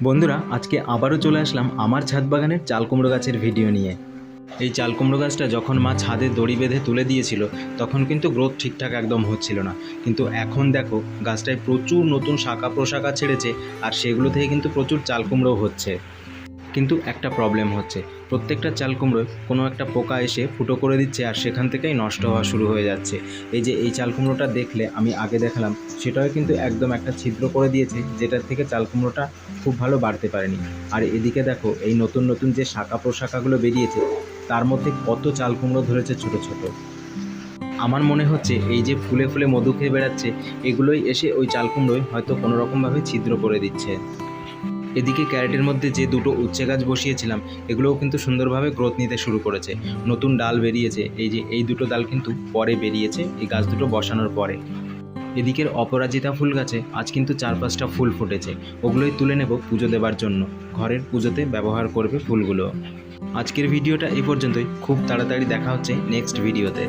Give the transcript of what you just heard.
বন্ধুরা, আজকে আবারও চলে আসলাম আমার ছাদ বাগানের চাল কুমড়ো গাছের ভিডিও নিয়ে। এই চাল কুমড়ো গাছটা যখন মা ছাদে দড়ি বেঁধে তুলে দিয়েছিল তখন কিন্তু গ্রোথ ঠিকঠাক একদম হচ্ছিল না, কিন্তু এখন দেখো গাছটায় প্রচুর নতুন শাখা প্রশাখা ছেড়েছে আর সেগুলো থেকে কিন্তু প্রচুর চাল কুমড়ো হচ্ছে। কিন্তু একটা প্রবলেম হচ্ছে, প্রত্যেকটা চাল কুমড়োয় কোনো একটা পোকা এসে ফুটো করে দিচ্ছে আর সেখান থেকেই নষ্ট হওয়া শুরু হয়ে যাচ্ছে। এই যে এই চাল কুমড়োটা দেখলে আমি আগে দেখালাম, সেটাও কিন্তু একদম একটা ছিদ্র করে দিয়েছে, যেটার থেকে চাল কুমড়োটা খুব ভালো বাড়তে পারেনি। আর এদিকে দেখো এই নতুন নতুন যে শাখা প্রশাখাগুলো বেরিয়েছে তার মধ্যে কত চাল কুমড়ো ধরেছে ছোট ছোট। আমার মনে হচ্ছে এই যে ফুলে ফুলে মধু খেয়ে বেড়াচ্ছে, এগুলোই এসে ওই চাল কুমড়োয় হয়তো কোনোরকমভাবে ছিদ্র করে দিচ্ছে। এদিকে ক্যারেটের মধ্যে যে দুটো উচ্ছে গাছ বসিয়েছিলাম এগুলোও কিন্তু সুন্দরভাবে গ্রোথ নিতে শুরু করেছে, নতুন ডাল বেরিয়েছে। এই যে এই দুটো ডাল কিন্তু পরে বেরিয়েছে এই গাছ দুটো বসানোর পরে। এদিকের অপরাজিতা ফুল গাছে আজ কিন্তু 4-5টা ফুল ফুটেছে, ওগুলোই তুলে নেব পুজো দেবার জন্য, ঘরের পুজোতে ব্যবহার করবে ফুলগুলো। আজকের ভিডিওটা এই পর্যন্তই, খুব তাড়াতাড়ি দেখা হচ্ছে নেক্সট ভিডিওতে।